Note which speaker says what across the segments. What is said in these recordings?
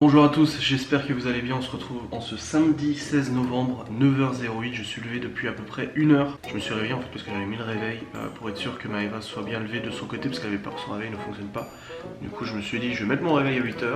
Speaker 1: Bonjour à tous, j'espère que vous allez bien. On se retrouve en ce samedi 16 novembre, 9h08. Je suis levé depuis à peu près 1 heure. Je me suis réveillé en fait parce que j'avais mis le réveil pour être sûr que Maëva soit bien levée de son côté parce qu'elle avait peur que son réveil ne fonctionne pas. Du coup je me suis dit je vais mettre mon réveil à 8h,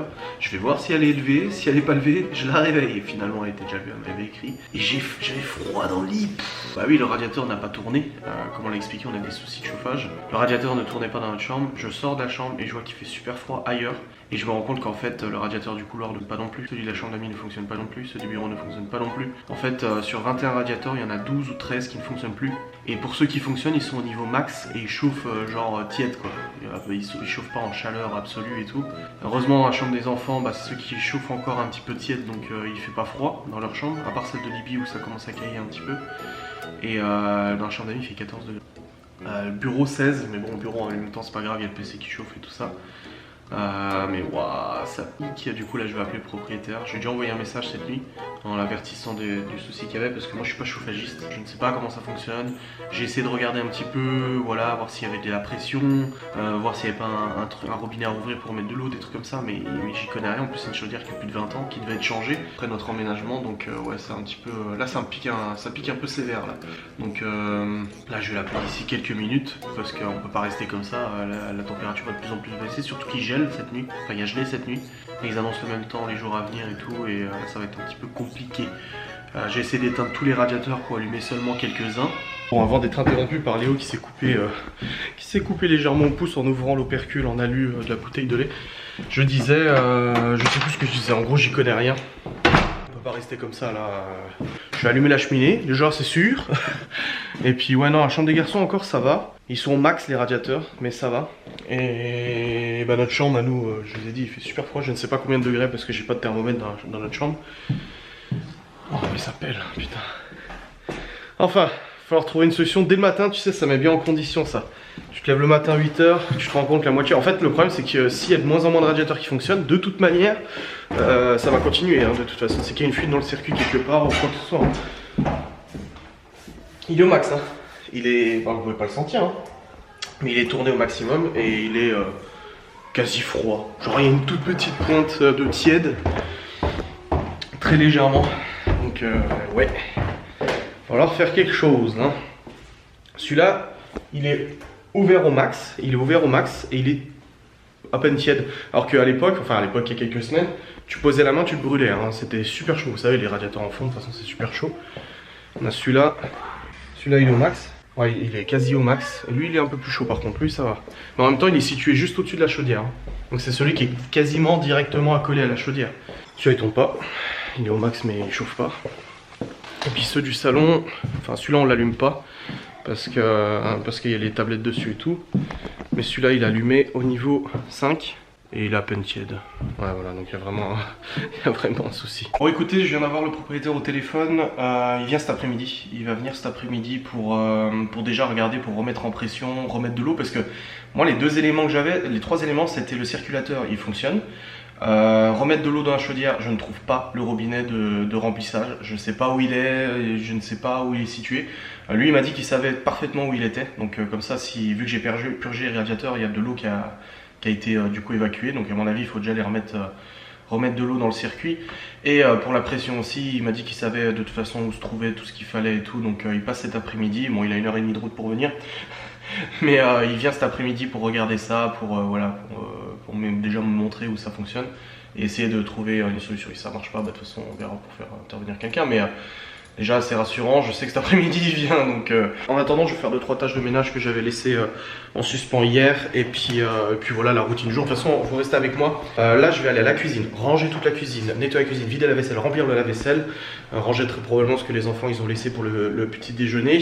Speaker 1: je vais voir si elle est levée, si elle n'est pas levée, je la réveille. Et finalement elle était déjà levée, elle m'avait écrit. Et j'avais froid dans le lit. Bah oui, le radiateur n'a pas tourné, comme on l'a expliqué, on a des soucis de chauffage. Le radiateur ne tournait pas dans notre chambre, je sors de la chambre et je vois qu'il fait super froid ailleurs. Et je me rends compte qu'en fait le radiateur du couloir ne pas non plus, celui de la chambre d'amis ne fonctionne pas non plus, celui du bureau ne fonctionne pas non plus. En fait sur 21 radiateurs il y en a 12 ou 13 qui ne fonctionnent plus. Et pour ceux qui fonctionnent ils sont au niveau max et ils chauffent genre tiède quoi. Ils chauffent pas en chaleur absolue et tout. Heureusement dans la chambre des enfants bah, c'est ceux qui chauffent encore un petit peu tiède donc il fait pas froid dans leur chambre. À part celle de Libye où ça commence à cailler un petit peu. Et dans la chambre d'amis il fait 14 degrés. Le bureau 16 mais bon le bureau en même temps c'est pas grave, il y a le PC qui chauffe et tout ça. Mais waouh, ça pique. Du coup là je vais appeler le propriétaire. Je lui ai déjà envoyé un message cette nuit en l'avertissant du souci qu'il y avait parce que moi je suis pas chauffagiste, je ne sais pas comment ça fonctionne. J'ai essayé de regarder un petit peu, voilà, voir s'il y avait de la pression, voir s'il n'y avait pas un robinet à ouvrir pour mettre de l'eau, des trucs comme ça, mais j'y connais rien. En plus c'est une chaudière qui a plus de 20 ans, qui devait être changée après notre emménagement, donc ouais c'est un petit peu, là ça pique un peu sévère là. Donc là je vais l'appeler d'ici quelques minutes parce qu'on peut pas rester comme ça, la température va de plus en plus baisser, surtout qu'il gèle cette nuit, enfin il y a gelé cette nuit, et ils annoncent le même temps les jours à venir et tout, et ça va être un petit peu compliqué. J'ai essayé d'éteindre tous les radiateurs pour allumer seulement quelques-uns. Bon, avant d'être interrompu par Léo qui s'est coupé légèrement au pouce en ouvrant l'opercule en alu de la bouteille de lait, je disais, je sais plus ce que je disais, en gros j'y connais rien. On peut pas rester comme ça là. Je vais allumer la cheminée, déjà c'est sûr. Et puis ouais non, la chambre des garçons encore ça va. Ils sont au max les radiateurs, mais ça va. Et bah notre chambre à nous, je vous ai dit, il fait super froid. Je ne sais pas combien de degrés parce que j'ai pas de thermomètre dans notre chambre. Oh mais ça pèle, putain. Enfin, il va falloir trouver une solution dès le matin, tu sais, ça met bien en condition ça. Tu te lèves le matin à 8h, tu te rends compte que la moitié... En fait le problème c'est que s'il y a de moins en moins de radiateurs qui fonctionnent, de toute manière, ça va continuer hein, de toute façon. C'est qu'il y a une fuite dans le circuit quelque part ou quoi que ce soit. Hein. Il est au max, hein. Il est... Enfin, vous pouvez pas le sentir, hein. Mais il est tourné au maximum et il est quasi froid. Genre il y a une toute petite pointe de tiède, très légèrement. Donc ouais, il va falloir faire quelque chose. Hein. Celui-là, il est ouvert au max. Il est ouvert au max et il est à peine tiède. Alors qu'à l'époque, enfin à l'époque il y a quelques semaines, tu posais la main, tu le brûlais. Hein. C'était super chaud. Vous savez, les radiateurs en fond, de toute façon c'est super chaud. On a celui-là. Celui-là il est au max. Ouais, il est quasi au max. Lui, il est un peu plus chaud par contre. Lui, ça va. Mais en même temps, il est situé juste au-dessus de la chaudière. Hein. Donc c'est celui qui est quasiment directement accolé à la chaudière. Celui-là, il tombe pas. Il est au max, mais il chauffe pas. Et puis ceux du salon, enfin celui-là, on l'allume pas parce qu'il y a les tablettes dessus et tout. Mais celui-là, il est allumé au niveau 5. Et il est à peine tiède. Ouais, voilà, donc il y a vraiment un souci. Bon écoutez, je viens d'avoir le propriétaire au téléphone. Il vient cet après-midi. Il va venir cet après-midi pour déjà regarder, pour remettre en pression, remettre de l'eau. Parce que moi, les 2 éléments que j'avais, les 3 éléments, c'était le circulateur, il fonctionne. Remettre de l'eau dans la chaudière, je ne trouve pas le robinet de remplissage. Je ne sais pas où il est, je ne sais pas où il est situé. Lui, il m'a dit qu'il savait parfaitement où il était. Donc comme ça, vu que j'ai purgé les radiateurs, il y a de l'eau qui a été du coup évacué, donc à mon avis il faut déjà les remettre de l'eau dans le circuit. Et pour la pression aussi, il m'a dit qu'il savait de toute façon où se trouvait tout ce qu'il fallait et tout, donc il passe cet après-midi. Bon, il a 1h30 de route pour venir, mais il vient cet après-midi pour regarder ça, pour déjà me montrer où ça fonctionne et essayer de trouver une solution. Si ça marche pas, bah, de toute façon on verra pour faire intervenir quelqu'un, mais déjà c'est rassurant, je sais que cet après-midi il vient, donc en attendant je vais faire 2-3 tâches de ménage que j'avais laissées en suspens hier, et puis voilà la routine du jour. De toute façon vous restez avec moi. Là je vais aller à la cuisine, ranger toute la cuisine, nettoyer la cuisine, vider la vaisselle, remplir le lave-vaisselle, ranger très probablement ce que les enfants ils ont laissé pour le petit déjeuner.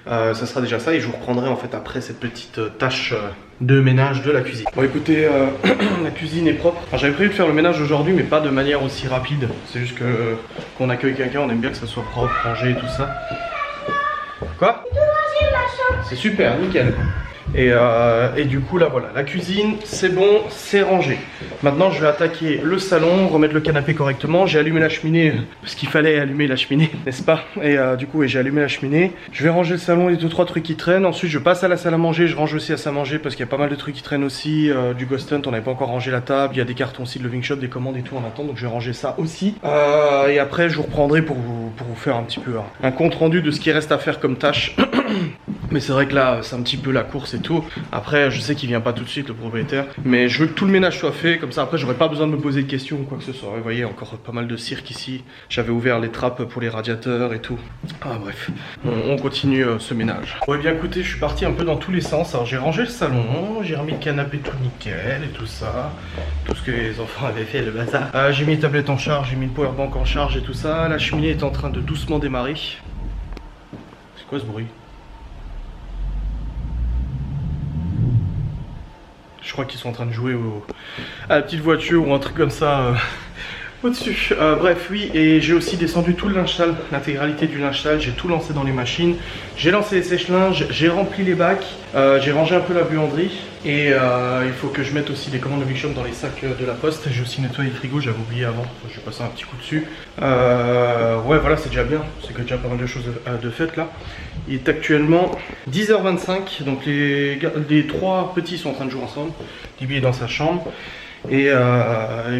Speaker 1: Ça sera déjà ça et je vous reprendrai en fait après cette petite tâche de ménage de la cuisine. Bon écoutez, la cuisine est propre. J'avais prévu de faire le ménage aujourd'hui mais pas de manière aussi rapide. C'est juste qu'on accueille quelqu'un, on aime bien que ça soit propre, rangé et tout ça. Quoi? C'est super, nickel. Et du coup là voilà, la cuisine c'est bon, c'est rangé. Maintenant je vais attaquer le salon, remettre le canapé correctement. J'ai allumé la cheminée parce qu'il fallait allumer la cheminée, n'est-ce pas? Et du coup j'ai allumé la cheminée. Je vais ranger le salon, les 2-3 trucs qui traînent. Ensuite je passe à la salle à manger, je range aussi la salle à manger parce qu'il y a pas mal de trucs qui traînent aussi. Du Ghost Hunt, on n'avait pas encore rangé la table, il y a des cartons aussi de Loving Shop, des commandes et tout en attente, donc je vais ranger ça aussi. Et après je vous reprendrai pour vous faire un petit peu un compte rendu de ce qui reste à faire comme tâche. Mais c'est vrai que là c'est un petit peu la course et tout. Après je sais qu'il vient pas tout de suite le propriétaire, mais je veux que tout le ménage soit fait, comme ça après j'aurai pas besoin de me poser de questions ou quoi que ce soit. Vous voyez, encore pas mal de cirque ici. J'avais ouvert les trappes pour les radiateurs et tout. Bref, on continue ce ménage. Bon et bien écoutez, je suis parti un peu dans tous les sens. Alors j'ai rangé le salon, j'ai remis le canapé tout nickel et tout ça, tout ce que les enfants avaient fait, le bazar. J'ai mis les tablettes en charge, j'ai mis le powerbank en charge et tout ça. La cheminée est en train de doucement démarrer. C'est quoi ce bruit? Je crois qu'ils sont en train de jouer à la petite voiture ou un truc comme ça au-dessus. Bref, oui, et j'ai aussi descendu tout le linge sale, l'intégralité du linge sale. J'ai tout lancé dans les machines. J'ai lancé les sèche-linges, j'ai rempli les bacs, j'ai rangé un peu la buanderie. Et il faut que je mette aussi des commandes de Big Shop dans les sacs de la poste. J'ai aussi nettoyé le frigo, j'avais oublié avant. Je vais passer un petit coup dessus. Ouais, voilà, c'est déjà bien. C'est que déjà pas mal de choses de faites là. Il est actuellement 10h25. Donc les 3 petits sont en train de jouer ensemble. Libby est dans sa chambre. Et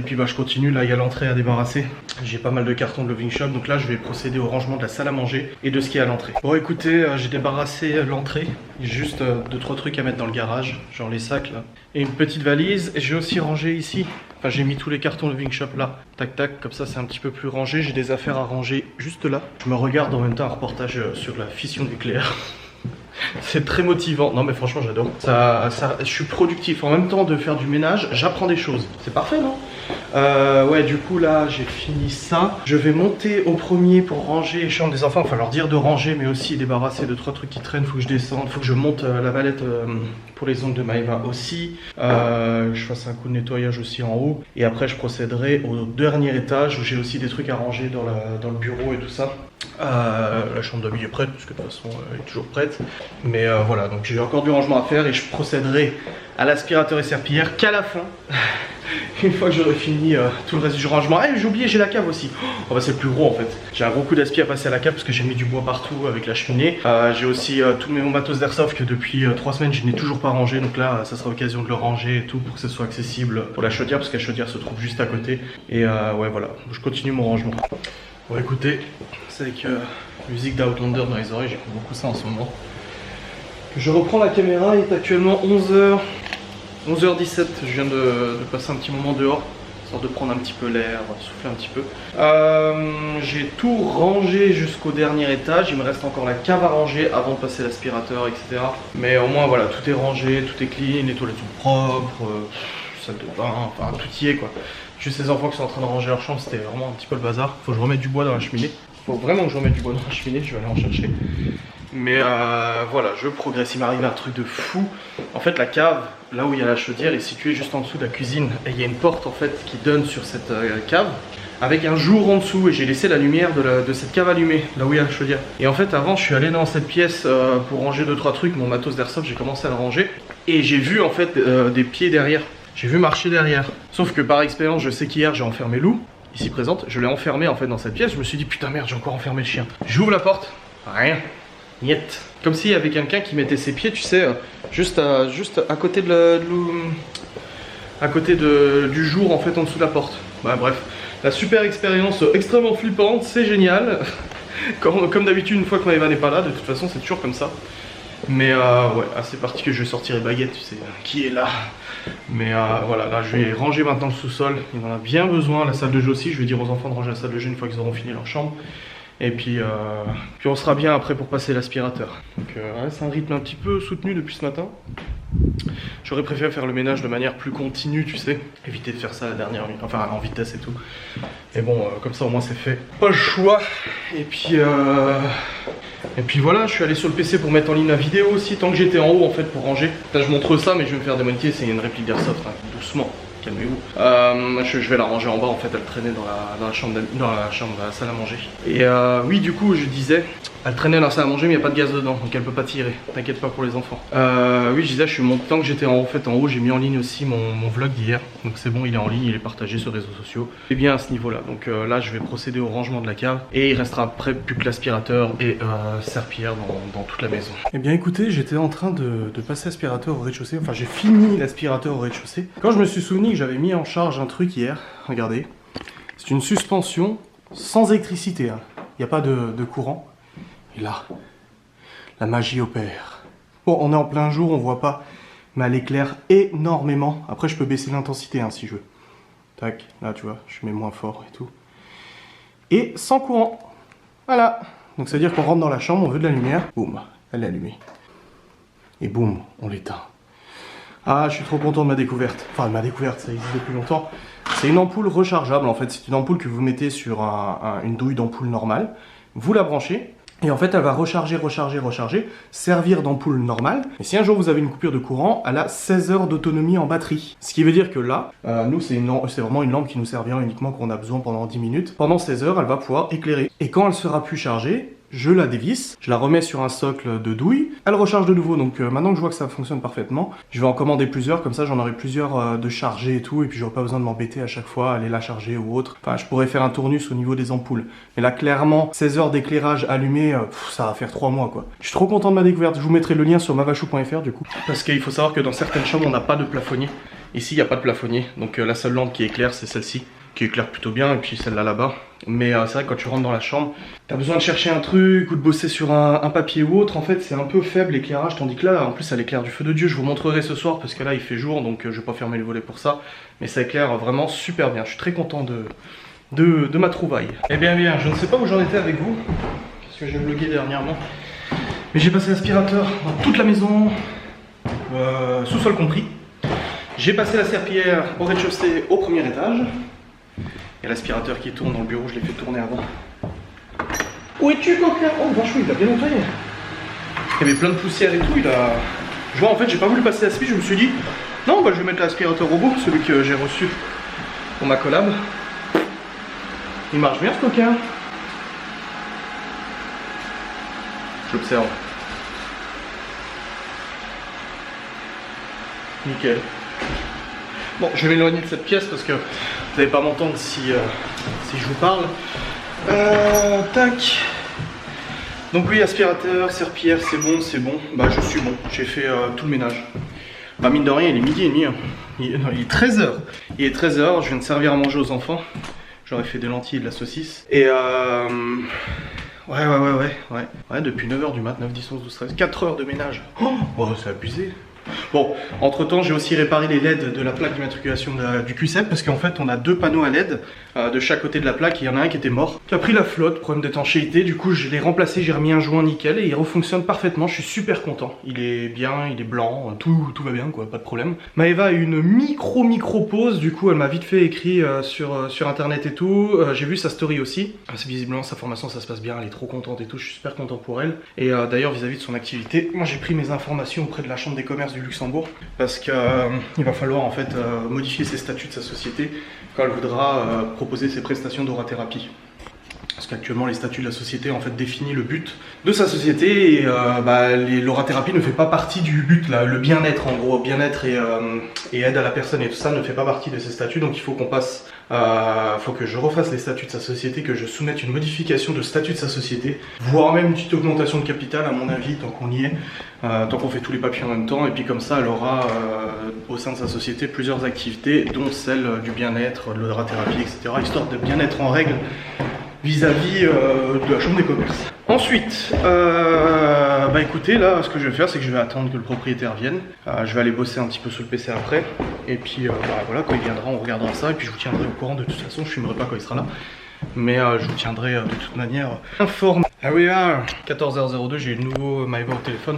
Speaker 1: puis bah, je continue, là il y a l'entrée à débarrasser. J'ai pas mal de cartons de Loving Shop, donc là je vais procéder au rangement de la salle à manger et de ce qui est à l'entrée. Bon écoutez, j'ai débarrassé l'entrée, juste 2-3 trucs à mettre dans le garage, genre les sacs là. Et une petite valise, et j'ai aussi rangé ici, enfin j'ai mis tous les cartons Loving Shop là, tac tac, comme ça c'est un petit peu plus rangé. J'ai des affaires à ranger juste là. Je me regarde en même temps un reportage sur la fission nucléaire. C'est très motivant. Non mais franchement j'adore. Je suis productif. En même temps de faire du ménage, j'apprends des choses. C'est parfait, non? Ouais, du coup là j'ai fini ça. Je vais monter au premier pour ranger les chambres des enfants. Enfin leur dire de ranger, mais aussi débarrasser de 3 trucs qui traînent. Faut que je descende, faut que je monte la valette pour les ongles de Maëva aussi. Je fasse un coup de nettoyage aussi en haut. Et après je procéderai au dernier étage où j'ai aussi des trucs à ranger dans le bureau et tout ça. La chambre d'amis est prête, parce que de toute façon elle est toujours prête. Mais voilà, donc j'ai encore du rangement à faire et je procéderai à l'aspirateur et serpillière qu'à la fin. Une fois que j'aurai fini tout le reste du rangement. J'ai oublié, j'ai la cave aussi. Oh, bah, c'est le plus gros en fait. J'ai un gros coup d'aspi à passer à la cave parce que j'ai mis du bois partout avec la cheminée. J'ai aussi tout mon matos d'airsoft que depuis 3 semaines je n'ai toujours pas rangé. Donc là ça sera l'occasion de le ranger et tout pour que ce soit accessible pour la chaudière, parce que la chaudière se trouve juste à côté. Et ouais voilà, je continue mon rangement. Bon écoutez, c'est avec musique d'Outlander dans les oreilles, j'écoute beaucoup ça en ce moment. Je reprends la caméra, il est actuellement 11h17, je viens de passer un petit moment dehors, histoire de prendre un petit peu l'air, souffler un petit peu. J'ai tout rangé jusqu'au dernier étage, il me reste encore la cave à ranger avant de passer l'aspirateur, etc. Mais au moins voilà, tout est rangé, tout est clean, les toilettes sont propres, salle de bain, enfin tout y est quoi. Juste ces enfants qui sont en train de ranger leur chambre, c'était vraiment un petit peu le bazar. Faut que je remette du bois dans la cheminée. Faut vraiment que je remette du bois dans la cheminée, je vais aller en chercher. Mais voilà, je progresse, il m'arrive un truc de fou. En fait la cave, là où il y a la chaudière, est située juste en dessous de la cuisine. Et il y a une porte en fait qui donne sur cette cave, avec un jour en dessous. Et j'ai laissé la lumière de cette cave allumée, là où il y a la chaudière. Et en fait avant je suis allé dans cette pièce pour ranger 2-3 trucs, mon matos d'airsoft, j'ai commencé à le ranger. Et j'ai vu en fait des pieds derrière. J'ai vu marcher derrière. Sauf que par expérience, je sais qu'hier j'ai enfermé Lou, ici présente. Je l'ai enfermé en fait dans cette pièce. Je me suis dit putain merde, j'ai encore enfermé le chien. J'ouvre la porte, rien. Niet. Comme s'il y avait quelqu'un qui mettait ses pieds, tu sais, juste à côté du jour en fait en dessous de la porte. Bah, bref, la super expérience extrêmement flippante, c'est génial. Comme d'habitude, une fois que Maëva n'est pas là, de toute façon c'est toujours comme ça. Mais ouais, c'est parti que je vais sortir les baguettes, tu sais, qui est là. Mais voilà, là je vais ranger maintenant le sous-sol, il en a bien besoin, la salle de jeu aussi, je vais dire aux enfants de ranger la salle de jeu une fois qu'ils auront fini leur chambre. Et puis on sera bien après pour passer l'aspirateur. Donc ouais, c'est un rythme un petit peu soutenu depuis ce matin. J'aurais préféré faire le ménage de manière plus continue, tu sais. Éviter de faire ça à la dernière minute, enfin en vitesse et tout. Et bon, comme ça au moins c'est fait. Pas le choix. Et puis voilà, je suis allé sur le PC pour mettre en ligne la vidéo aussi, tant que j'étais en haut en fait pour ranger. Là je montre ça, mais je vais me faire démonter, c'est une réplique d'airsoft, hein. Doucement. calmez-vous. Je vais la ranger en bas, en fait, elle traînait dans la chambre, dans la salle à manger. Et oui, du coup, je disais, elle traînait dans la salle à manger, mais il n'y a pas de gaz dedans, donc elle peut pas tirer. T'inquiète pas pour les enfants. Oui, je disais, je suis monté, tant que j'étais en haut, j'ai mis en ligne aussi mon vlog d'hier. Donc c'est bon, il est en ligne, il est partagé sur les réseaux sociaux. Et bien à ce niveau-là. Donc là, je vais procéder au rangement de la cave. Et il restera après plus que l'aspirateur et serpillière dans toute la maison. Eh bien écoutez, j'étais en train de passer l'aspirateur au rez-de-chaussée. Enfin, j'ai fini l'aspirateur au rez-de-chaussée. Quand je me suis souvenu que j'avais mis en charge un truc hier, regardez. C'est une suspension sans électricité. Hein. Il n'y a pas de courant. Et là, la magie opère. Bon, on est en plein jour, on voit pas, mais elle éclaire énormément. Après, je peux baisser l'intensité hein, si je veux. Tac, là tu vois, je mets moins fort et tout. Et sans courant. Voilà. Donc ça veut dire qu'on rentre dans la chambre, on veut de la lumière. Boum, elle est allumée. Et boum, on l'éteint. Ah, je suis trop content de ma découverte. Enfin, ma découverte, ça existe depuis longtemps. C'est une ampoule rechargeable en fait. C'est une ampoule que vous mettez sur une douille d'ampoule normale. Vous la branchez. Et en fait, elle va recharger, servir d'ampoule normale. Et si un jour vous avez une coupure de courant, elle a 16 heures d'autonomie en batterie. Ce qui veut dire que là, nous, c'est vraiment une lampe qui nous servira uniquement quand on a besoin pendant 10 minutes. Pendant 16 heures, elle va pouvoir éclairer. Et quand elle sera plus chargée, je la dévisse, je la remets sur un socle de douille, elle recharge de nouveau. Donc maintenant que je vois que ça fonctionne parfaitement, je vais en commander plusieurs, comme ça j'en aurai plusieurs de chargés et tout, et puis j'aurai pas besoin de m'embêter à chaque fois, aller la charger ou autre. Enfin, je pourrais faire un tournus au niveau des ampoules. Mais là, clairement, 16 heures d'éclairage allumé, ça va faire 3 mois quoi. Je suis trop content de ma découverte, je vous mettrai le lien sur mavachou.fr du coup. Parce qu'il faut savoir que dans certaines chambres, on n'a pas de plafonnier. Ici, il n'y a pas de plafonnier, donc la seule lampe qui éclaire, c'est celle-ci, qui éclaire plutôt bien, et puis celle-là là-bas. Mais c'est vrai que quand tu rentres dans la chambre, t'as besoin de chercher un truc ou de bosser sur un papier ou autre. En fait, c'est un peu faible l'éclairage, tandis que là, en plus, ça l'éclaire du feu de Dieu. Je vous montrerai ce soir parce que là, il fait jour, donc je vais pas fermer les volets pour ça. Mais ça éclaire vraiment super bien. Je suis très content de ma trouvaille. Eh bien, je ne sais pas où j'en étais avec vous, parce que j'ai vlogué dernièrement. Mais j'ai passé l'aspirateur dans toute la maison, sous-sol compris. J'ai passé la serpillière au rez-de-chaussée au premier étage. Et l'aspirateur qui tourne dans le bureau, je l'ai fait tourner avant. Où es-tu, coquin? Oh, vachou, il a bien nettoyé. Il y avait plein de poussière et tout, Je vois, en fait, j'ai pas voulu passer l'aspi, je me suis dit, non, bah, je vais mettre l'aspirateur robot, celui que j'ai reçu pour ma collab. Il marche bien, ce coquin. J'observe. Nickel. Bon, je vais m'éloigner de cette pièce parce que vous n'allez pas m'entendre si je vous parle. Tac. Donc oui, aspirateur, serpillière, c'est bon. Bah je suis bon, j'ai fait tout le ménage. Bah mine de rien, il est midi et demi. Hein. Il est 13h. Il est 13h, je viens de servir à manger aux enfants. J'aurais fait des lentilles et de la saucisse. Et Ouais, depuis 9h du mat, 9, 10, 11, 12, 13, 4 heures de ménage. Oh, c'est abusé. Bon, entre temps j'ai aussi réparé les LED de la plaque d'immatriculation du Q7 parce qu'en fait on a 2 panneaux à LED de chaque côté de la plaque et il y en a un qui était mort, qui a pris la flotte, problème d'étanchéité, du coup je l'ai remplacé, j'ai remis un joint nickel et il refonctionne parfaitement, je suis super content, il est bien, il est blanc, tout va bien quoi, pas de problème. Maëva a eu une micro pause, du coup elle m'a vite fait écrit sur internet et tout, j'ai vu sa story aussi, visiblement sa formation ça se passe bien, elle est trop contente et tout, je suis super content pour elle. Et d'ailleurs vis-à-vis de son activité, moi j'ai pris mes informations auprès de la chambre des commerces du Luxembourg parce qu'il va falloir en fait modifier ses statuts de sa société quand elle voudra proposer ses prestations d'orathérapie. Parce qu'actuellement les statuts de la société en fait définissent le but de sa société et l'orathérapie ne fait pas partie du but là, le bien-être en gros, bien-être et aide à la personne et tout ça ne fait pas partie de ces statuts, donc il faut qu'on passe, faut que je refasse les statuts de sa société, que je soumette une modification de statut de sa société, voire même une petite augmentation de capital à mon avis tant qu'on y est, tant qu'on fait tous les papiers en même temps, et puis comme ça elle aura au sein de sa société plusieurs activités dont celle du bien-être, de l'orathérapie, etc. histoire de bien être en règle vis-à-vis de la chambre des commerces. Ensuite, bah écoutez, là ce que je vais faire c'est que je vais attendre que le propriétaire vienne. Je vais aller bosser un petit peu sur le PC après. Et puis bah, voilà, quand il viendra on regardera ça et puis je vous tiendrai au courant. De toute façon je filmerai pas quand il sera là. Mais je vous tiendrai de toute manière informé. Ah oui, 14h02, j'ai eu de nouveau Maëva au téléphone.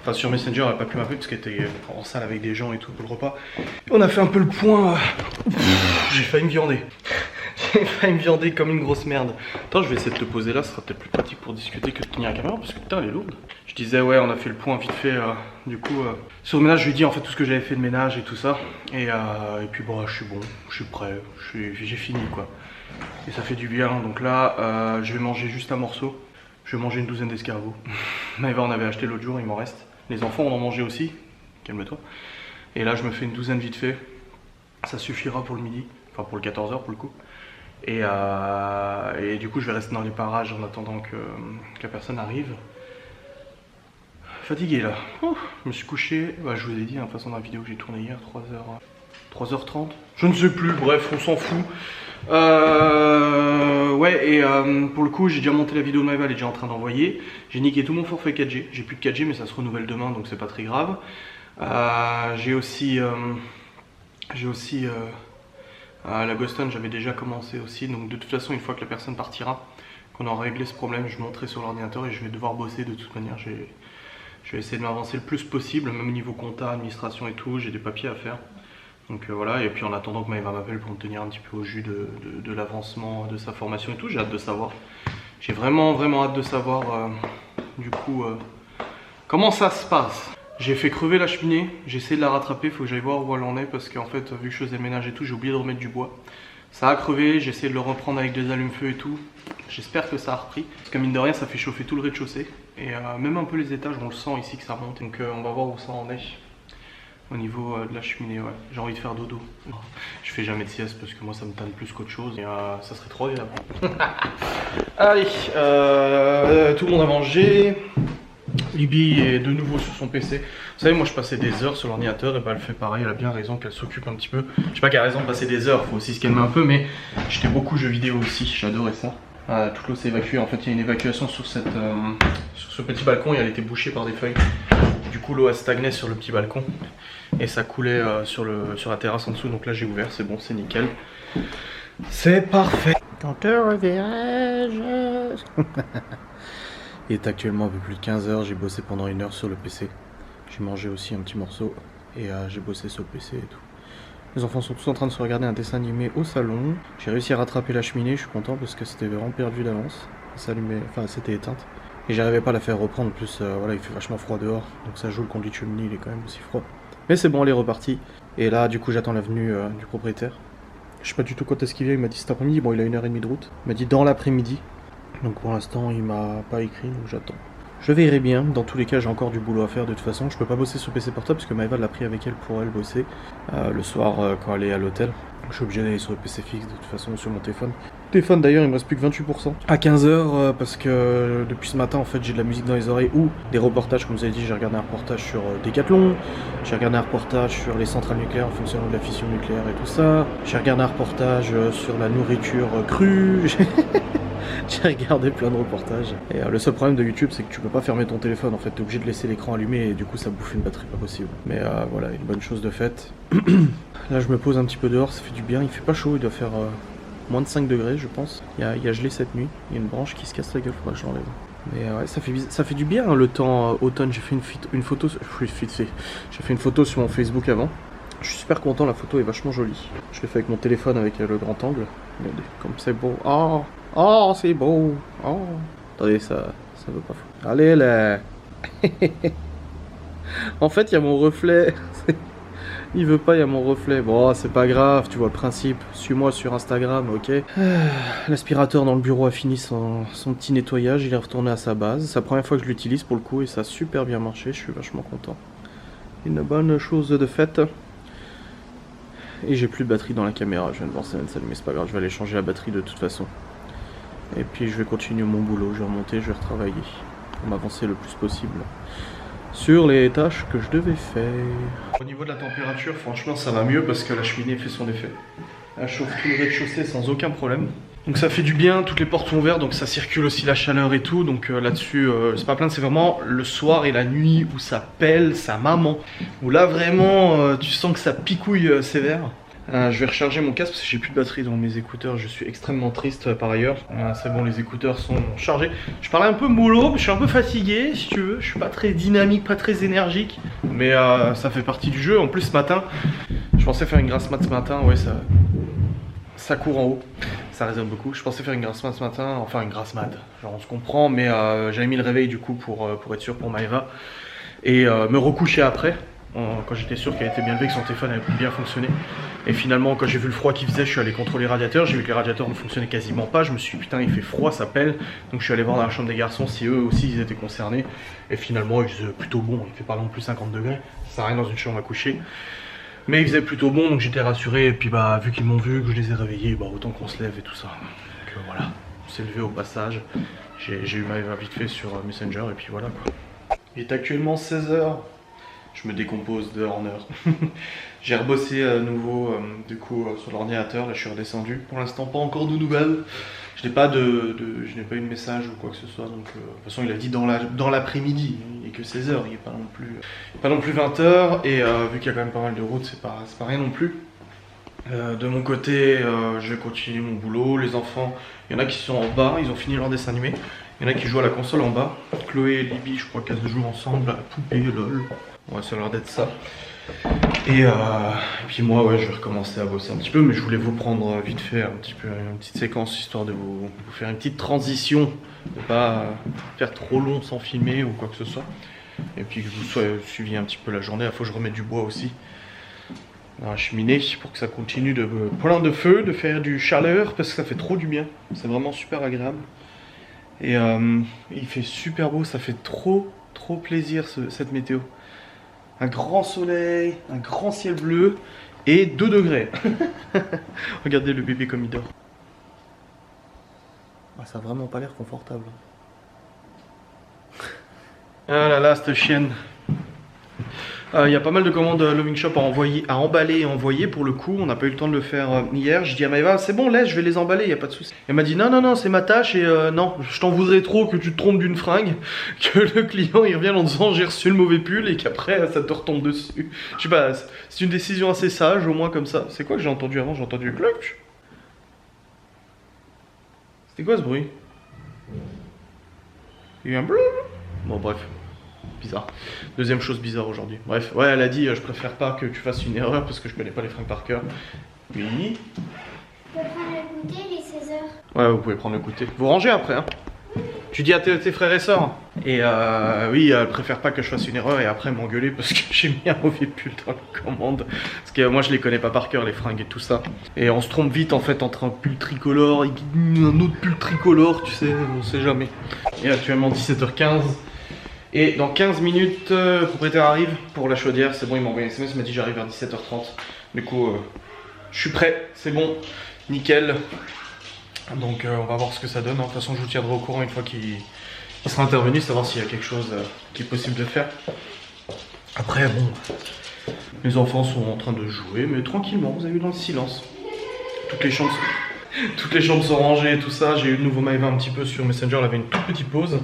Speaker 1: Enfin sur Messenger, elle n'a pas pu m'appeler parce qu'elle était en salle avec des gens et tout pour le repas. Et on a fait un peu le point. J'ai failli me viander. J'ai failli me viander comme une grosse merde. Attends, je vais essayer de te poser là, ce sera peut-être plus pratique pour discuter que de tenir la caméra parce que putain elle est lourde. Je disais ouais, on a fait le point vite fait du coup sur le ménage, je lui ai dit en fait tout ce que j'avais fait de ménage et tout ça. Et puis bon, je suis bon, je suis prêt, j'ai fini quoi. Et ça fait du bien, donc là je vais manger juste un morceau. Je vais manger une douzaine d'escargots. Maëva en avait acheté l'autre jour, il m'en reste. Les enfants en ont mangé aussi, calme-toi. Et là je me fais une douzaine vite fait. Ça suffira pour le midi, enfin pour le 14h pour le coup. Et du coup je vais rester dans les parages en attendant que la personne arrive. Fatigué là. Je me suis couché, bah, je vous ai dit, de toute façon dans la vidéo que j'ai tournée hier, 3h30. Je ne sais plus, bref, on s'en fout. Ouais, et pour le coup j'ai déjà monté la vidéo de Maëva, elle est déjà en train d'envoyer. J'ai niqué tout mon forfait 4G, j'ai plus de 4G mais ça se renouvelle demain donc c'est pas très grave. J'ai aussi la Boston, j'avais déjà commencé aussi, donc de toute façon une fois que la personne partira, qu'on aura réglé ce problème, je monterai sur l'ordinateur et je vais devoir bosser de toute manière. Je vais essayer de m'avancer le plus possible, même au niveau compta, administration et tout, j'ai des papiers à faire. Donc voilà, et puis en attendant que Maëva m'appelle pour me tenir un petit peu au jus de l'avancement de sa formation et tout, j'ai hâte de savoir. J'ai vraiment hâte de savoir du coup comment ça se passe. J'ai fait crever la cheminée, j'ai essayé de la rattraper, il faut que j'aille voir où elle en est parce qu'en fait vu que je faisais le ménage et tout, j'ai oublié de remettre du bois. Ça a crevé, j'ai essayé de le reprendre avec des allumes-feu et tout. J'espère que ça a repris. Parce que mine de rien ça fait chauffer tout le rez-de-chaussée. Et même un peu les étages, on le sent ici que ça monte. Donc on va voir où ça en est. Au niveau de la cheminée, ouais. J'ai envie de faire dodo. Je fais jamais de sieste parce que moi ça me tanne plus qu'autre chose. Et ça serait trop agréable. Allez, tout le monde a mangé. Libby est de nouveau sur son PC. Vous savez, moi je passais des heures sur l'ordinateur et bah elle fait pareil, elle a bien raison qu'elle s'occupe un petit peu. Je sais pas qu'elle a raison de passer des heures, faut aussi se calmer un peu, mais j'étais beaucoup jeux vidéo aussi, j'adorais ça. Toute l'eau s'est évacuée, en fait il y a une évacuation sur ce petit balcon et elle était bouchée par des feuilles. Du coup l'eau a stagné sur le petit balcon et ça coulait sur la terrasse en dessous, donc là j'ai ouvert, c'est bon, c'est nickel. C'est parfait. Quand te reverrai-je. Il est actuellement un peu plus de 15 h, j'ai bossé pendant 1 heure sur le PC. J'ai mangé aussi un petit morceau et j'ai bossé sur le PC et tout. Les enfants sont tous en train de se regarder un dessin animé au salon. J'ai réussi à rattraper la cheminée, je suis content parce que c'était vraiment perdu d'avance. C'était éteinte. Et j'arrivais pas à la faire reprendre, en plus voilà, il fait vachement froid dehors. Donc ça joue, le conduit de cheminée il est quand même aussi froid. Mais c'est bon, elle est repartie. Et là du coup j'attends la venue du propriétaire. Je sais pas du tout quand est-ce qu'il vient, il m'a dit cet après-midi, bon il a 1h30 de route. Il m'a dit dans l'après-midi. Donc pour l'instant il m'a pas écrit, donc j'attends. Je verrai bien, dans tous les cas j'ai encore du boulot à faire de toute façon. Je peux pas bosser sur PC portable parce que Maëva l'a pris avec elle pour elle bosser le soir quand elle est à l'hôtel. Je suis obligé d'aller sur le PC fixe de toute façon sur mon téléphone. Téléphone d'ailleurs il me reste plus que 28% à 15 h parce que depuis ce matin en fait j'ai de la musique dans les oreilles ou des reportages, comme vous avez dit. J'ai regardé un reportage sur Decathlon, j'ai regardé un reportage sur les centrales nucléaires en fonctionnement de la fission nucléaire et tout ça. J'ai regardé un reportage sur la nourriture crue. J'ai regardé plein de reportages. Et le seul problème de YouTube, c'est que tu peux pas fermer ton téléphone. En fait, t'es obligé de laisser l'écran allumé et du coup, ça bouffe une batterie pas possible. Mais voilà, une bonne chose de faite. Là, je me pose un petit peu dehors, ça fait du bien. Il fait pas chaud, il doit faire moins de 5 degrés, je pense. Il y a gelé cette nuit. Il y a une branche qui se casse la gueule, faudra que je l'enlève. Mais ouais, ça fait du bien hein, le temps automne. J'ai fait une photo. J'ai fait une photo sur mon Facebook avant. Je suis super content, la photo est vachement jolie. Je l'ai fait avec mon téléphone avec le grand angle. Regardez, comme c'est beau. Oh, c'est beau. Oh. Attendez, ça veut pas faire. Allez là. En fait, il y a mon reflet. Il veut pas, il y a mon reflet. Bon, c'est pas grave, tu vois le principe. Suis-moi sur Instagram, ok. L'aspirateur dans le bureau a fini son petit nettoyage. Il est retourné à sa base. C'est la première fois que je l'utilise pour le coup et ça a super bien marché. Je suis vachement content. Une bonne chose de faite. Et j'ai plus de batterie dans la caméra. Je viens de voir ça s'allumer, c'est pas grave. Je vais aller changer la batterie de toute façon. Et puis je vais continuer mon boulot. Je vais remonter, je vais retravailler. Pour m'avancer le plus possible sur les tâches que je devais faire. Au niveau de la température, franchement ça va mieux parce que la cheminée fait son effet. Elle chauffe tout le rez-de-chaussée sans aucun problème. Donc ça fait du bien, toutes les portes sont ouvertes, donc ça circule aussi la chaleur et tout. Donc là-dessus, c'est pas plainte, c'est vraiment le soir et la nuit où ça pèle sa maman. Où là vraiment, tu sens que ça picouille sévère. Je vais recharger mon casque parce que j'ai plus de batterie dans mes écouteurs. Je suis extrêmement triste par ailleurs. C'est bon, les écouteurs sont chargés. Je parlais un peu mollo, je suis un peu fatigué si tu veux. Je suis pas très dynamique, pas très énergique. Mais ça fait partie du jeu. En plus ce matin, je pensais faire une grasse mat ce matin. Ouais, ça court en haut. ça résonne beaucoup. Je pensais faire une grasse mat ce matin, enfin une grasse mat, genre on se comprend, mais j'avais mis le réveil du coup pour être sûr pour Maëva et me recoucher après. Quand j'étais sûr qu'elle était bien levée, que son téléphone avait bien fonctionné. Et finalement, quand j'ai vu le froid qu'il faisait, je suis allé contrôler les radiateurs. J'ai vu que les radiateurs ne fonctionnaient quasiment pas. Je me suis dit, putain, il fait froid, ça pèle. Donc je suis allé voir dans la chambre des garçons si eux aussi ils étaient concernés. Et finalement, il faisait plutôt bon. Il fait pas non plus 50 degrés. Ça sert à rien dans une chambre à coucher. Mais il faisait plutôt bon, donc j'étais rassuré. Et puis, bah, vu qu'ils m'ont vu, que je les ai réveillés, bah, autant qu'on se lève et tout ça. Donc voilà, on s'est levé au passage. J'ai eu ma vite fait sur Messenger. Et puis voilà quoi. Il est actuellement 16 h. Je me décompose d'heure en heure. J'ai rebossé à nouveau du coup sur l'ordinateur, là je suis redescendu. Pour l'instant pas encore de nouvelles. Je n'ai pas je n'ai pas eu de message ou quoi que ce soit. Donc de toute façon il a dit dans l'après-midi, il n'est que 16 h, il n'est pas non plus 20 h. Et vu qu'il y a quand même pas mal de routes, c'est pas rien non plus. De mon côté, je vais continuer mon boulot. Les enfants, il y en a qui sont en bas, ils ont fini leur dessin animé. Il y en a qui jouent à la console en bas. Chloé et Libby, je crois qu'elles jouent ensemble à la poupée, lol. Ouais, ça a l'air d'être ça. Et puis moi, ouais, je vais recommencer à bosser un petit peu, mais je voulais vous prendre vite fait un petit peu une petite séquence histoire de vous faire une petite transition, de pas faire trop long sans filmer ou quoi que ce soit. Et puis que vous soyez suivi un petit peu la journée. Il faut que je remette du bois aussi dans la cheminée pour que ça continue de plein de feu, de faire du chaleur parce que ça fait trop du bien. C'est vraiment super agréable. Et il fait super beau, ça fait trop plaisir cette météo. Un grand soleil, un grand ciel bleu et 2 degrés. Regardez le bébé comme il dort. Ah, ça a vraiment pas l'air confortable. Ah là là, cette chienne. Il y a pas mal de commandes Loving Shop à emballer et envoyer pour le coup. On n'a pas eu le temps de le faire hier. Je dis à Maëva, c'est bon, laisse, je vais les emballer, il n'y a pas de souci. Elle m'a dit non, c'est ma tâche et non, je t'en voudrais trop que tu te trompes d'une fringue, que le client il revienne en disant j'ai reçu le mauvais pull et qu'après ça te retombe dessus. Je sais pas, c'est une décision assez sage au moins comme ça. C'est quoi que j'ai entendu avant? J'ai entendu le clutch. C'était quoi ce bruit? Il y a eu un bleu. Bon, bref. Bizarre. Deuxième chose bizarre aujourd'hui. Bref, ouais, elle a dit je préfère pas que tu fasses une erreur parce que je connais pas les fringues par cœur. Oui.
Speaker 2: Je peux prendre le goûter, les 16 h.
Speaker 1: Ouais, vous pouvez prendre le goûter. Vous rangez après, hein. Tu dis à tes frères et sœurs. Et oui, elle préfère pas que je fasse une erreur et après m'engueuler parce que j'ai mis un mauvais pull dans la commande. Parce que moi je les connais pas par cœur, les fringues et tout ça. Et on se trompe vite en fait entre un pull tricolore et un autre pull tricolore, tu sais, on sait jamais. Et actuellement 17 h 15. Et dans 15 minutes, le propriétaire arrive pour la chaudière. C'est bon, il m'a envoyé un SMS, il m'a dit j'arrive vers 17 h 30. Du coup, je suis prêt, c'est bon, nickel. Donc on va voir ce que ça donne. De toute façon, je vous tiendrai au courant une fois qu'il sera intervenu, savoir s'il y a quelque chose qui est possible de faire. Après, bon, les enfants sont en train de jouer, mais tranquillement, vous avez vu, dans le silence. Toutes les chambres sont rangées et tout ça. J'ai eu de nouveau Maëva un petit peu sur Messenger, elle avait une toute petite pause.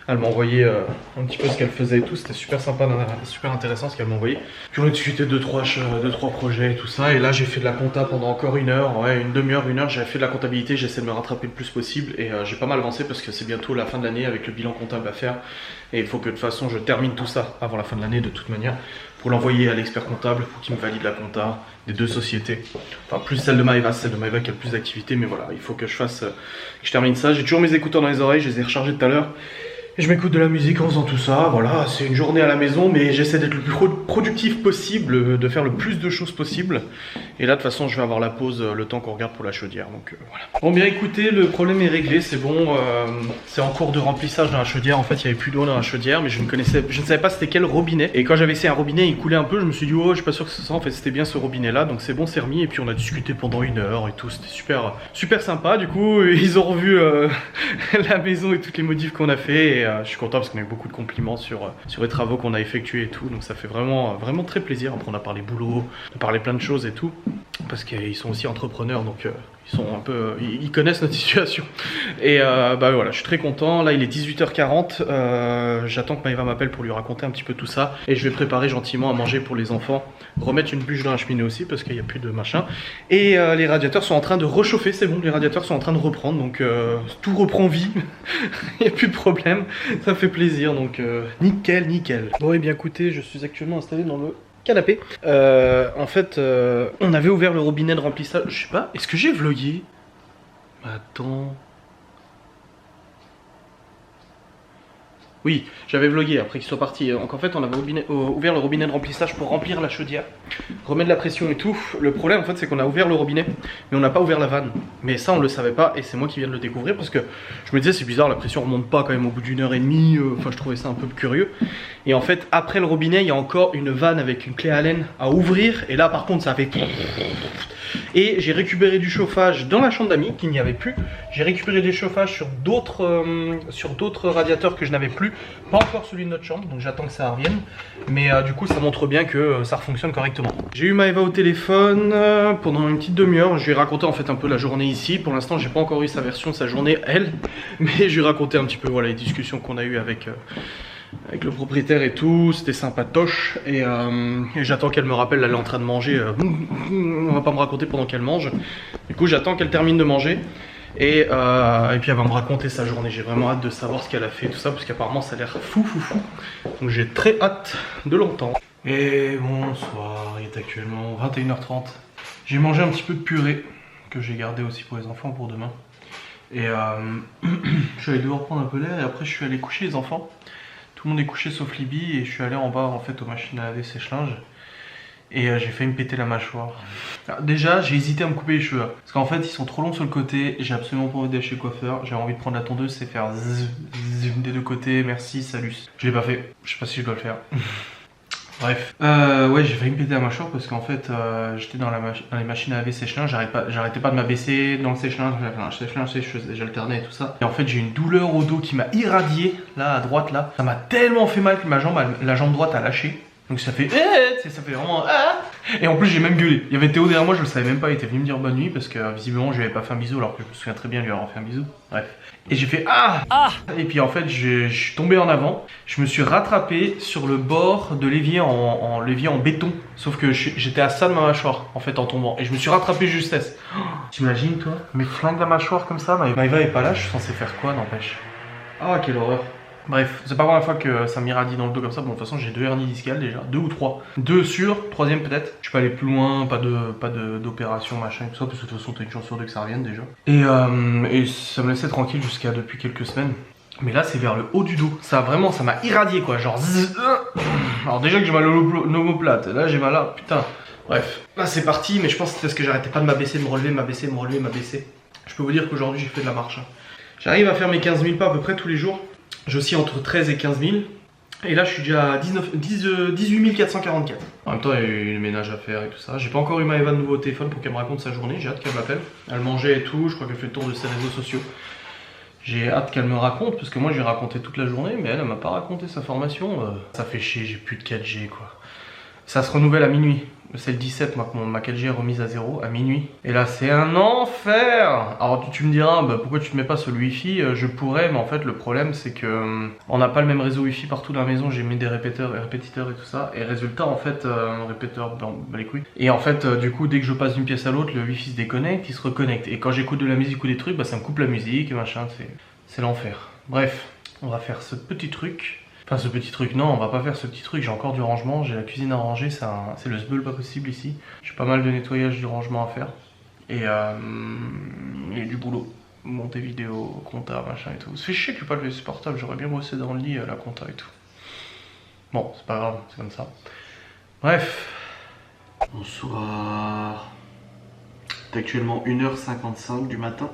Speaker 1: Elle m'a envoyé un petit peu ce qu'elle faisait et tout, c'était super sympa, super intéressant ce qu'elle m'a envoyé. Puis on a discuté de 2-3 projets et tout ça, et là j'ai fait de la compta pendant encore une heure, ouais, une demi-heure, une heure, j'ai fait de la comptabilité, j'essaie de me rattraper le plus possible, et j'ai pas mal avancé parce que c'est bientôt la fin de l'année avec le bilan comptable à faire, et il faut que de toute façon je termine tout ça avant la fin de l'année de toute manière, pour l'envoyer à l'expert comptable, pour qu'il me valide la compta des 2 sociétés. Enfin, plus celle de Maëva qui a le plus d'activité, mais voilà, il faut que je termine ça. J'ai toujours mes écouteurs dans les oreilles, je les ai rechargés tout à l'heure. Et je m'écoute de la musique en faisant tout ça, voilà, c'est une journée à la maison, mais j'essaie d'être le plus productif possible, de faire le plus de choses possible. Et là, de toute façon, je vais avoir la pause, le temps qu'on regarde pour la chaudière, donc voilà. Bon, bien écoutez, le problème est réglé, c'est bon, c'est en cours de remplissage dans la chaudière. En fait, il n'y avait plus d'eau dans la chaudière, mais je ne savais pas c'était quel robinet. Et quand j'avais essayé un robinet, il coulait un peu, je me suis dit, oh, je suis pas sûr que c'est ça, en fait, c'était bien ce robinet-là, donc c'est bon, c'est remis. Et puis on a discuté pendant une heure et tout, c'était super sympa. Du coup, ils ont revu la maison et toutes les modifs qu'on a fait. Et je suis content parce qu'on a eu beaucoup de compliments sur les travaux qu'on a effectués et tout, donc ça fait vraiment très plaisir. Après on a parlé boulot, on a parlé plein de choses et tout, parce qu'ils sont aussi entrepreneurs, donc ils sont un peu, ils connaissent notre situation. Et bah voilà, je suis très content. Là il est 18 h 40, j'attends que Maëva m'appelle pour lui raconter un petit peu tout ça, et je vais préparer gentiment à manger pour les enfants, remettre une bûche dans la cheminée aussi parce qu'il n'y a plus de machin, et les radiateurs sont en train de réchauffer, c'est bon, les radiateurs sont en train de reprendre, donc tout reprend vie. Il n'y a plus de problème, ça fait plaisir, donc nickel. Bon, et bien écoutez, je suis actuellement installé dans le canapé. En fait, on avait ouvert le robinet de remplissage, je sais pas, est-ce que j'ai vlogué? Attends. Oui, j'avais vlogué après qu'ils soient partis. Donc en fait, on avait ouvert le robinet de remplissage pour remplir la chaudière, remettre de la pression et tout. Le problème en fait, c'est qu'on a ouvert le robinet, mais on n'a pas ouvert la vanne. Mais ça, on le savait pas et c'est moi qui viens de le découvrir parce que je me disais c'est bizarre, la pression remonte pas quand même au bout d'une heure et demie. Enfin, je trouvais ça un peu curieux. Et en fait, après le robinet, il y a encore une vanne avec une clé Allen à ouvrir. Et là, par contre, ça fait. Et j'ai récupéré du chauffage dans la chambre d'amis qu'il n'y avait plus. J'ai récupéré des chauffages sur d'autres radiateurs que je n'avais plus. Pas encore celui de notre chambre, donc j'attends que ça revienne. Mais du coup ça montre bien que ça fonctionne correctement. J'ai eu Maëva au téléphone pendant une petite demi-heure. Je lui ai raconté en fait un peu la journée ici. Pour l'instant j'ai pas encore eu sa version de sa journée elle. Mais je lui ai raconté un petit peu voilà, les discussions qu'on a eues avec le propriétaire et tout, c'était sympatoche et j'attends qu'elle me rappelle, elle est en train de manger, on va pas me raconter pendant qu'elle mange, du coup j'attends qu'elle termine de manger et puis elle va me raconter sa journée, j'ai vraiment hâte de savoir ce qu'elle a fait tout ça parce qu'apparemment ça a l'air fou, donc j'ai très hâte de l'entendre. Et bonsoir, il est actuellement 21h30, j'ai mangé un petit peu de purée que j'ai gardé aussi pour les enfants pour demain et je suis allé devoir prendre un peu l'air et après je suis allé coucher les enfants. Tout le monde est couché sauf Libby et je suis allé en bas en fait aux machines à laver sèche-linge et j'ai failli me péter la mâchoire. Alors, déjà j'ai hésité à me couper les cheveux parce qu'en fait ils sont trop longs sur le côté, j'ai absolument pas envie d'aller chez le coiffeur, j'ai envie de prendre la tondeuse et faire zzz, zzz, des deux côtés, merci, salut. Je l'ai pas fait, je sais pas si je dois le faire. Bref, ouais j'ai failli me péter la mâchoire parce qu'en fait j'étais dans les machines à laver sèche-linge, j'arrêtais pas de m'abaisser dans le sèche-linge, j'alternais et tout ça. Et en fait j'ai une douleur au dos qui m'a irradié, là à droite là. Ça m'a tellement fait mal que la jambe droite a lâché. Donc ça fait vraiment et en plus j'ai même gueulé. Il y avait Théo derrière moi, je le savais même pas, il était venu me dire bonne nuit parce que visiblement je lui avais pas fait un bisou alors que je me souviens très bien lui avoir fait un bisou. Bref. Et j'ai fait et puis en fait je suis tombé en avant, je me suis rattrapé sur le bord de l'évier en l'évier en béton. Sauf que j'étais à ça de ma mâchoire en fait en tombant et je me suis rattrapé justesse. T'imagines toi, mes flingues la mâchoire comme ça, Maëva est pas là, je suis censé faire quoi n'empêche. Ah quelle horreur. Bref, c'est pas la première fois que ça m'irradie dans le dos comme ça. Bon, de toute façon, j'ai 2 hernies discales déjà, 2 ou 3. 2 sûrs, 3ème peut-être. Je peux aller plus loin, pas d'opération, machin et tout ça, parce que de toute façon, t'as une chance sur 2 que ça revienne déjà. Et ça me laissait tranquille jusqu'à depuis quelques semaines. Mais là, c'est vers le haut du dos. Ça m'a irradié quoi, genre zzz, alors déjà que j'ai mal au l'omoplate, là j'ai mal là, putain. Bref, là c'est parti, mais je pense que c'est parce que j'arrêtais pas de m'abaisser, de me relever, m'abaisser. Je peux vous dire qu'aujourd'hui, j'ai fait de la marche. J'arrive à faire mes 15 000 pas à peu près tous les jours. J'oscille entre 13 et 15 000. Et là je suis déjà à 18 444. En même temps il y a eu le ménage à faire et tout ça. J'ai pas encore eu Maëva de nouveau au téléphone pour qu'elle me raconte sa journée. J'ai hâte qu'elle m'appelle. Elle mangeait et tout, je crois qu'elle fait le tour de ses réseaux sociaux. J'ai hâte qu'elle me raconte parce que moi j'ai raconté toute la journée mais elle m'a pas raconté sa formation. Ça fait chier, j'ai plus de 4G quoi. Ça se renouvelle à minuit. C'est le 17, moi, que ma 4G est remise à 0 à minuit. Et là, c'est un enfer. Alors, tu me diras, bah, pourquoi tu ne mets pas sur le Wi-Fi? Je pourrais, mais en fait, le problème, c'est que on n'a pas le même réseau Wi-Fi partout dans la maison. J'ai mis des répétiteurs et tout ça. Et résultat, en fait, mon répéteur, bah, les couilles. Et en fait, du coup, dès que je passe d'une pièce à l'autre, le Wi-Fi se déconnecte, il se reconnecte. Et quand j'écoute de la musique ou des trucs, bah, ça me coupe la musique, machin. C'est l'enfer. Bref, on va faire ce petit truc. Enfin ce petit truc, non on va pas faire ce petit truc, j'ai encore du rangement, j'ai la cuisine à ranger, c'est le sbeul pas possible ici. J'ai pas mal de nettoyage du rangement à faire. Et du boulot, monter vidéo, compta, machin et tout. Ça fait chier que je peux pas lever ce portable, j'aurais bien bossé dans le lit la compta et tout. Bon c'est pas grave, c'est comme ça. Bref. Bonsoir. C'est actuellement 1h55 du matin.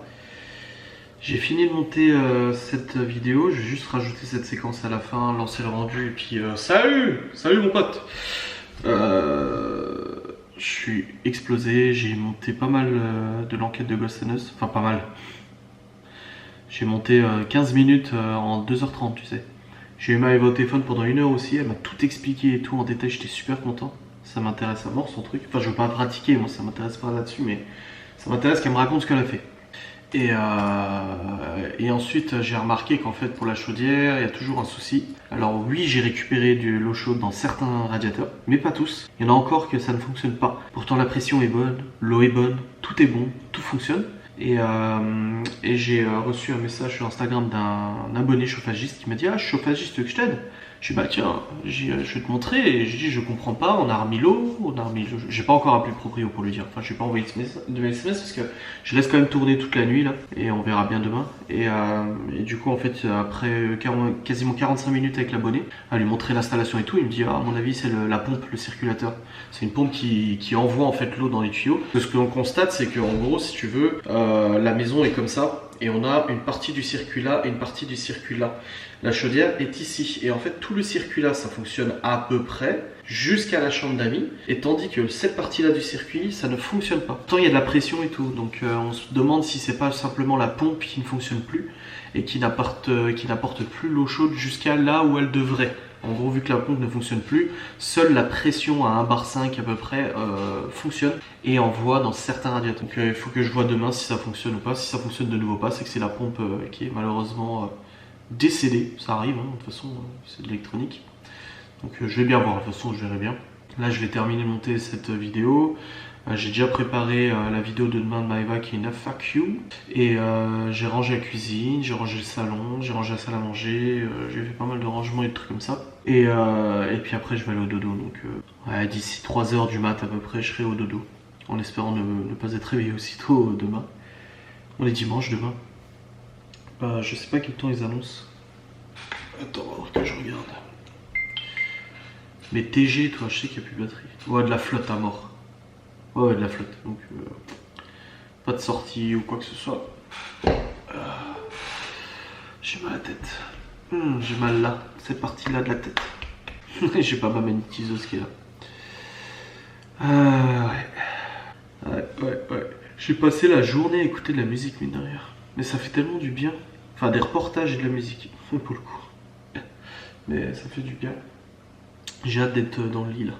Speaker 1: J'ai fini de monter cette vidéo, je vais juste rajouter cette séquence à la fin, lancer le rendu et puis salut mon pote. Je suis explosé, j'ai monté pas mal de l'enquête de Ghost and Us, enfin pas mal. J'ai monté 15 minutes en 2h30 tu sais. J'ai eu Maëva au téléphone pendant 1 heure aussi, elle m'a tout expliqué et tout en détail, j'étais super content. Ça m'intéresse à mort son truc, enfin je veux pas pratiquer, moi ça m'intéresse pas là-dessus mais ça m'intéresse qu'elle me raconte ce qu'elle a fait. Et ensuite j'ai remarqué qu'en fait pour la chaudière il y a toujours un souci. Alors oui j'ai récupéré de l'eau chaude dans certains radiateurs mais pas tous. Il y en a encore que ça ne fonctionne pas. Pourtant la pression est bonne, l'eau est bonne, tout est bon, tout fonctionne. Et j'ai reçu un message sur Instagram d'un abonné chauffagiste qui m'a dit ah je suis chauffagiste, tu veux que je t'aide? Je dis bah tiens, je vais te montrer, et je dis je comprends pas, on a remis l'eau, j'ai pas encore appelé le proprio pour lui dire, enfin je vais pas envoyer de SMS parce que je laisse quand même tourner toute la nuit là, et on verra bien demain. Et du coup en fait après quasiment 45 minutes avec l'abonné, à lui montrer l'installation et tout, il me dit ah à mon avis c'est la pompe, le circulateur. C'est une pompe qui envoie en fait l'eau dans les tuyaux. Ce que l'on constate c'est que en gros si tu veux, la maison est comme ça. Et on a une partie du circuit là et une partie du circuit là. La chaudière est ici. Et en fait, tout le circuit là, ça fonctionne à peu près jusqu'à la chambre d'amis. Et tandis que cette partie-là du circuit, ça ne fonctionne pas. Pourtant, il y a de la pression et tout. Donc, on se demande si c'est pas simplement la pompe qui ne fonctionne plus et qui n'apporte plus l'eau chaude jusqu'à là où elle devrait. En gros, vu que la pompe ne fonctionne plus, seule la pression à 1,5 bar à peu près fonctionne et envoie dans certains radiateurs. Donc il faut que je vois demain si ça fonctionne ou pas. Si ça fonctionne de nouveau pas, c'est que c'est la pompe qui est malheureusement décédée. Ça arrive, hein, de toute façon, c'est de l'électronique. Donc je vais bien voir, de toute façon je verrai bien. Là je vais terminer de monter cette vidéo. J'ai déjà préparé la vidéo de demain de Maëva qui est une FAQ. Et j'ai rangé la cuisine, j'ai rangé le salon, j'ai rangé la salle à manger, j'ai fait pas mal de rangements et de trucs comme ça. Et puis après je vais aller au dodo. Donc ouais, d'ici 3h du mat à peu près je serai au dodo. En espérant ne pas être réveillé aussitôt demain. On est dimanche demain. Je sais pas quel temps ils annoncent. Attends, on va voir que je regarde. Mais TG, toi, je sais qu'il n'y a plus de batterie. Ouais, de la flotte à mort. Ouais, de la flotte. Donc, pas de sortie ou quoi que ce soit. J'ai mal à la tête. J'ai mal là, cette partie-là de la tête. J'ai pas ma magnétiseuse qui est là. Ouais. J'ai passé la journée à écouter de la musique, mine de rien. Mais ça fait tellement du bien. Enfin, des reportages et de la musique, pour le coup. Mais ça fait du bien. J'ai hâte d'être dans le lit là.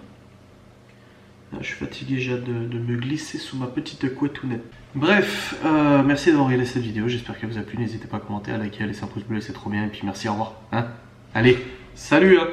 Speaker 1: Je suis fatigué, j'ai hâte de me glisser sous ma petite couetounette. Bref, merci d'avoir regardé cette vidéo, j'espère qu'elle vous a plu. N'hésitez pas à commenter, à liker, à laisser un pouce bleu, c'est trop bien. Et puis merci, au revoir. Hein, allez, salut hein.